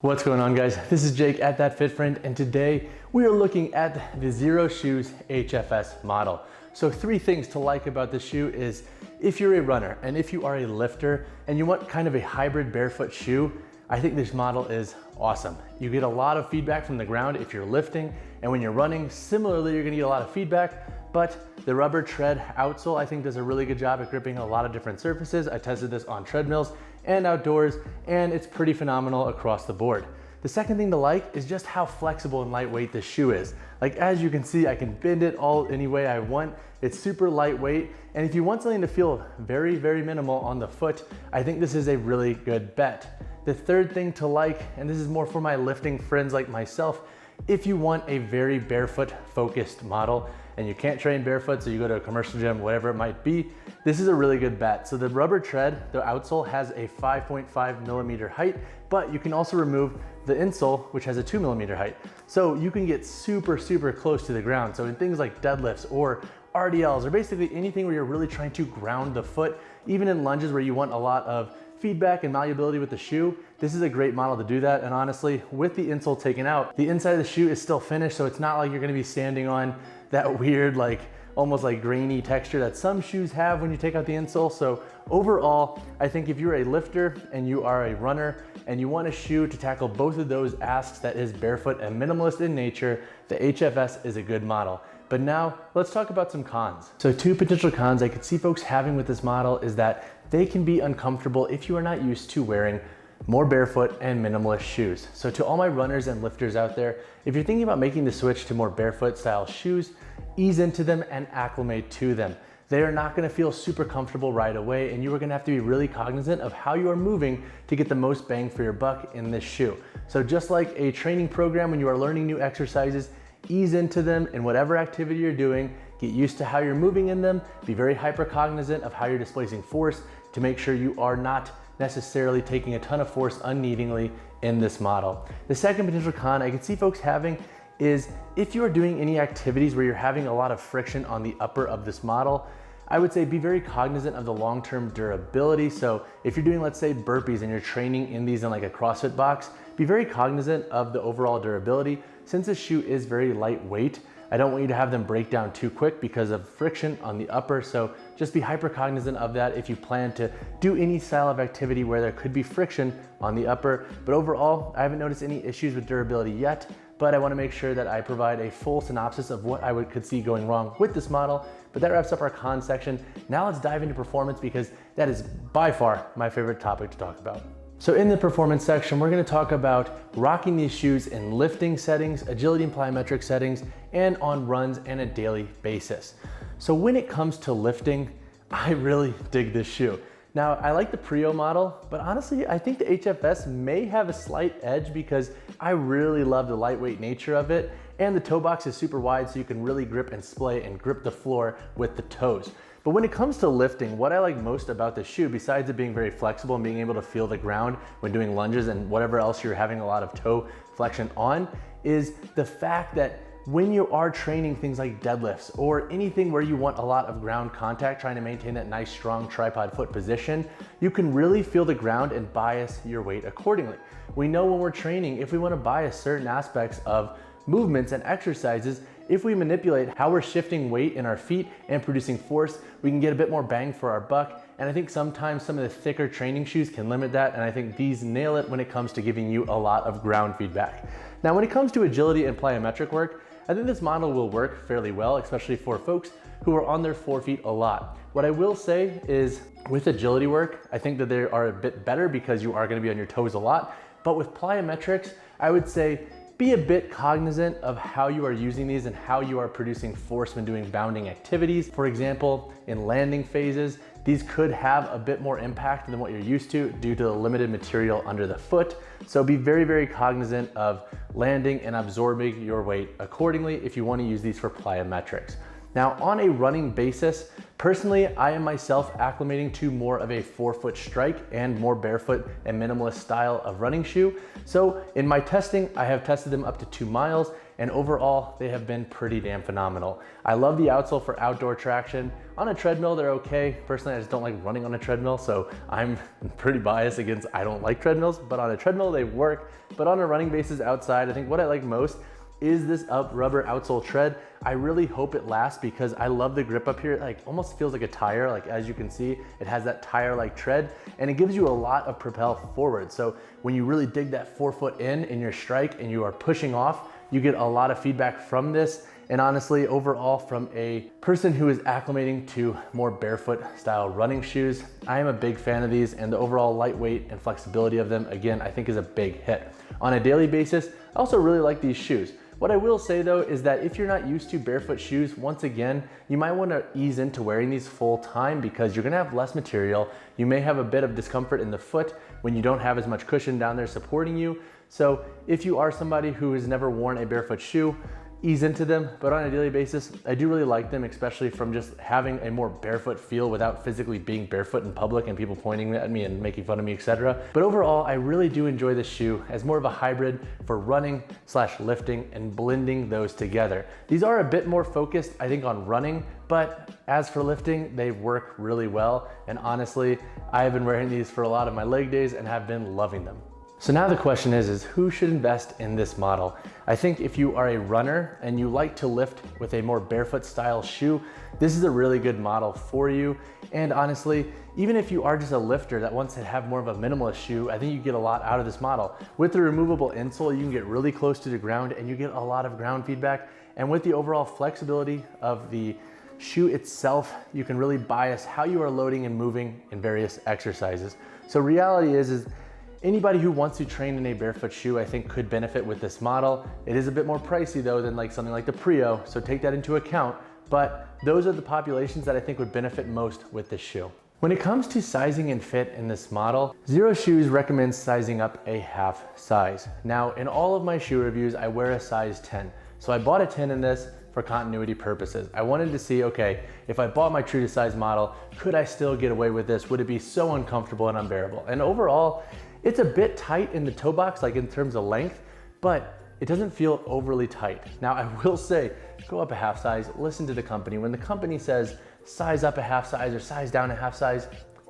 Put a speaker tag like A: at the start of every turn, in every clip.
A: What's going on, guys? This is Jake at That Fit Friend, and today we are looking at the Xero Shoes HFS model. So 3 things to like about this shoe is if you're a runner and if you are a lifter and you want kind of a hybrid barefoot shoe, I think this model is awesome. You get a lot of feedback from the ground if you're lifting, and when you're running, similarly, you're gonna get a lot of feedback, but the rubber tread outsole I think does a really good job at gripping a lot of different surfaces. I tested this on treadmills and outdoors, and it's pretty phenomenal across the board. The second thing to like is just how flexible and lightweight this shoe is. Like, as you can see, I can bend it all any way I want. It's super lightweight, and if you want something to feel very, very minimal on the foot, I think this is a really good bet. The third thing to like, and this is more for my lifting friends like myself, if you want a very barefoot focused model and you can't train barefoot, so you go to a commercial gym, whatever it might be, this is a really good bet. So the rubber tread, the outsole, has a 5.5 millimeter height, but you can also remove the insole, which has a 2 millimeter height. So you can get super, super close to the ground. So in things like deadlifts or RDLs, or basically anything where you're really trying to ground the foot, even in lunges where you want a lot of feedback and malleability with the shoe, this is a great model to do that. And honestly, with the insole taken out, the inside of the shoe is still finished, so it's not like you're gonna be standing on that weird, like almost like grainy texture that some shoes have when you take out the insole. So overall, I think if you're a lifter and you are a runner and you want a shoe to tackle both of those asks that is barefoot and minimalist in nature, the HFS is a good model. But now let's talk about some cons. So 2 potential cons I could see folks having with this model is that they can be uncomfortable if you are not used to wearing more barefoot and minimalist shoes. So to all my runners and lifters out there, if you're thinking about making the switch to more barefoot style shoes, ease into them and acclimate to them. They are not gonna feel super comfortable right away, and you are gonna have to be really cognizant of how you are moving to get the most bang for your buck in this shoe. So just like a training program, when you are learning new exercises, ease into them in whatever activity you're doing, get used to how you're moving in them, be very hyper cognizant of how you're displacing force to make sure you are not necessarily taking a ton of force unneedingly in this model. The second potential con I can see folks having is if you are doing any activities where you're having a lot of friction on the upper of this model, I would say be very cognizant of the long-term durability. So if you're doing, let's say, burpees and you're training in these in like a CrossFit box, be very cognizant of the overall durability. Since this shoe is very lightweight, I don't want you to have them break down too quick because of friction on the upper. So just be hyper cognizant of that if you plan to do any style of activity where there could be friction on the upper. But overall, I haven't noticed any issues with durability yet, but I want to make sure that I provide a full synopsis of what I could see going wrong with this model. But that wraps up our con section. Now let's dive into performance, because that is by far my favorite topic to talk about. So in the performance section, we're gonna talk about rocking these shoes in lifting settings, agility and plyometric settings, and on runs and a daily basis. So when it comes to lifting, I really dig this shoe. Now, I like the Prio model, but honestly, I think the HFS may have a slight edge because I really love the lightweight nature of it, and the toe box is super wide, so you can really grip and splay and grip the floor with the toes. But when it comes to lifting, what I like most about the shoe, besides it being very flexible and being able to feel the ground when doing lunges and whatever else you're having a lot of toe flexion on, is the fact that when you are training things like deadlifts or anything where you want a lot of ground contact, trying to maintain that nice strong tripod foot position, you can really feel the ground and bias your weight accordingly. We know when we're training, if we want to bias certain aspects of movements and exercises, if we manipulate how we're shifting weight in our feet and producing force, we can get a bit more bang for our buck. And I think sometimes some of the thicker training shoes can limit that, and I think these nail it when it comes to giving you a lot of ground feedback. Now, when it comes to agility and plyometric work, I think this model will work fairly well, especially for folks who are on their forefeet a lot. What I will say is with agility work, I think that they are a bit better because you are gonna be on your toes a lot. But with plyometrics, I would say be a bit cognizant of how you are using these and how you are producing force when doing bounding activities. For example, in landing phases, these could have a bit more impact than what you're used to due to the limited material under the foot. So be very, very cognizant of landing and absorbing your weight accordingly if you want to use these for plyometrics. Now, on a running basis, personally, I am myself acclimating to more of a forefoot strike and more barefoot and minimalist style of running shoe. So in my testing, I have tested them up to 2 miles, and overall they have been pretty damn phenomenal. I love the outsole for outdoor traction. On a treadmill, they're okay. Personally, I just don't like running on a treadmill, so I'm pretty biased against I don't like treadmills, but on a treadmill they work. But on a running basis outside, I think what I like most is this rubber outsole tread. I really hope it lasts because I love the grip up here. It like almost feels like a tire. Like as you can see, it has that tire-like tread and it gives you a lot of propel forward. So when you really dig that forefoot in your strike and you are pushing off, you get a lot of feedback from this. And honestly, overall, from a person who is acclimating to more barefoot style running shoes, I am a big fan of these, and the overall lightweight and flexibility of them, again, I think is a big hit. On a daily basis, I also really like these shoes. What I will say though is that if you're not used to barefoot shoes, once again, you might want to ease into wearing these full time because you're gonna have less material. You may have a bit of discomfort in the foot when you don't have as much cushion down there supporting you. So if you are somebody who has never worn a barefoot shoe, ease into them, but on a daily basis, I do really like them, especially from just having a more barefoot feel without physically being barefoot in public and people pointing at me and making fun of me, etc. But overall, I really do enjoy this shoe as more of a hybrid for running / lifting and blending those together. These are a bit more focused, I think, on running, but as for lifting, they work really well. And honestly, I have been wearing these for a lot of my leg days and have been loving them. So now the question is who should invest in this model? I think if you are a runner and you like to lift with a more barefoot style shoe, this is a really good model for you. And honestly, even if you are just a lifter that wants to have more of a minimalist shoe, I think you get a lot out of this model. With the removable insole, you can get really close to the ground and you get a lot of ground feedback. And with the overall flexibility of the shoe itself, you can really bias how you are loading and moving in various exercises. So reality is anybody who wants to train in a barefoot shoe, I think, could benefit with this model. It is a bit more pricey though than like something like the Prio, so take that into account. But those are the populations that I think would benefit most with this shoe. When it comes to sizing and fit in this model, Xero Shoes recommends sizing up a half size. Now, in all of my shoe reviews, I wear a size 10. So I bought a 10 in this for continuity purposes. I wanted to see, okay, if I bought my true to size model, could I still get away with this? Would it be so uncomfortable and unbearable? And overall, it's a bit tight in the toe box, like in terms of length, but it doesn't feel overly tight. Now, I will say, go up a half size, listen to the company. When the company says size up a half size or size down a half size,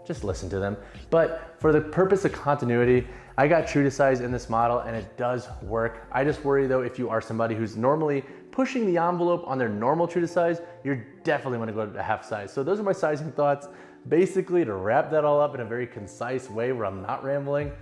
A: just listen to them. But for the purpose of continuity, I got true to size in this model and it does work. I just worry though, if you are somebody who's normally pushing the envelope on their normal true to size, you're definitely wanna go to a half size. So those are my sizing thoughts. Basically, to wrap that all up in a very concise way where I'm not rambling,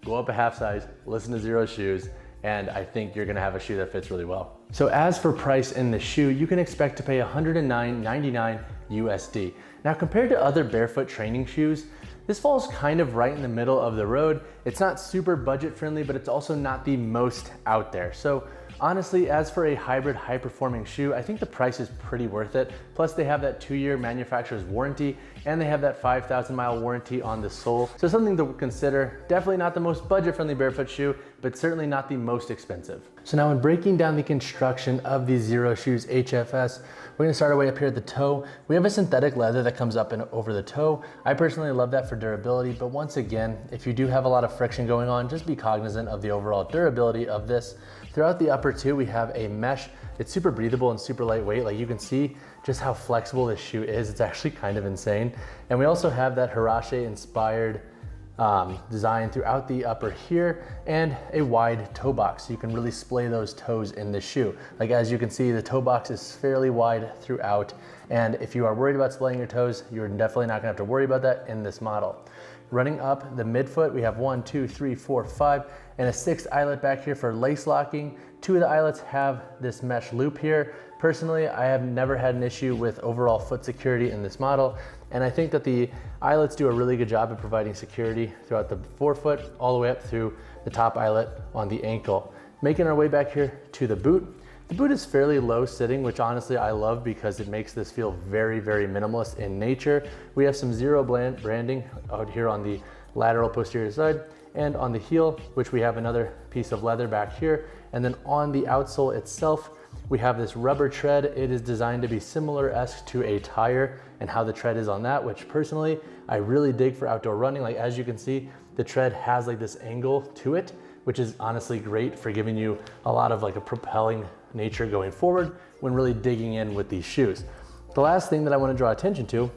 A: go up a half size, listen to Xero Shoes, and I think you're gonna have a shoe that fits really well. So as for price in the shoe, you can expect to pay $109.99 USD. Now compared to other barefoot training shoes, this falls kind of right in the middle of the road. It's not super budget friendly, but it's also not the most out there. So honestly, as for a hybrid high performing shoe, I think the price is pretty worth it. Plus they have that 2-year manufacturer's warranty and they have that 5,000 mile warranty on the sole. So something to consider. Definitely not the most budget friendly barefoot shoe, but certainly not the most expensive. So now in breaking down the construction of the Xero Shoes HFS, we're gonna start our way up here at the toe. We have a synthetic leather that comes up and over the toe. I personally love that for durability, but once again, if you do have a lot of friction going on, just be cognizant of the overall durability of this. Throughout the upper two, we have a mesh. It's super breathable and super lightweight. Like you can see just how flexible this shoe is. It's actually kind of insane. And we also have that Hirashi inspired design throughout the upper here and a wide toe box. So you can really splay those toes in the shoe. Like as you can see, the toe box is fairly wide throughout. And if you are worried about splaying your toes, you're definitely not gonna have to worry about that in this model. Running up the midfoot, we have 1, 2, 3, 4, 5, and a 6th eyelet back here for lace locking. 2 of the eyelets have this mesh loop here. Personally, I have never had an issue with overall foot security in this model, and I think that the eyelets do a really good job of providing security throughout the forefoot, all the way up through the top eyelet on the ankle. Making our way back here to the boot. The boot is fairly low sitting, which honestly I love because it makes this feel very, very minimalist in nature. We have some Xero branding out here on the lateral posterior side and on the heel, which we have another piece of leather back here. And then on the outsole itself, we have this rubber tread. It is designed to be similar-esque to a tire and how the tread is on that, which personally, I really dig for outdoor running. Like as you can see, the tread has like this angle to it, which is honestly great for giving you a lot of like a propelling nature going forward when really digging in with these shoes. The last thing that I want to draw attention to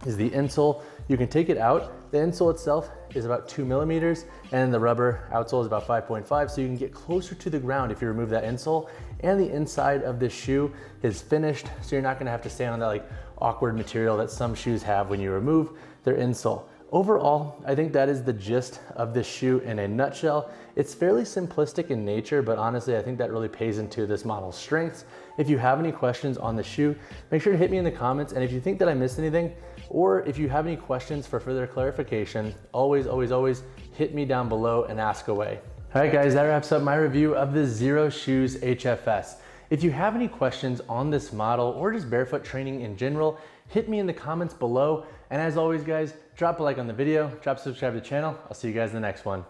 A: is the insole. You can take it out. The insole itself is about 2 millimeters and the rubber outsole is about 5.5, so you can get closer to the ground if you remove that insole. And the inside of this shoe is finished, so you're not gonna have to stand on that like awkward material that some shoes have when you remove their insole. Overall, I think that is the gist of this shoe in a nutshell. It's fairly simplistic in nature, but honestly, I think that really pays into this model's strengths. If you have any questions on the shoe, make sure to hit me in the comments. And if you think that I missed anything, or if you have any questions for further clarification, always hit me down below and ask away. All right guys, that wraps up my review of the Xero Shoes HFS. If you have any questions on this model or just barefoot training in general, hit me in the comments below. And as always guys, drop a like on the video, drop subscribe to the channel. I'll see you guys in the next one.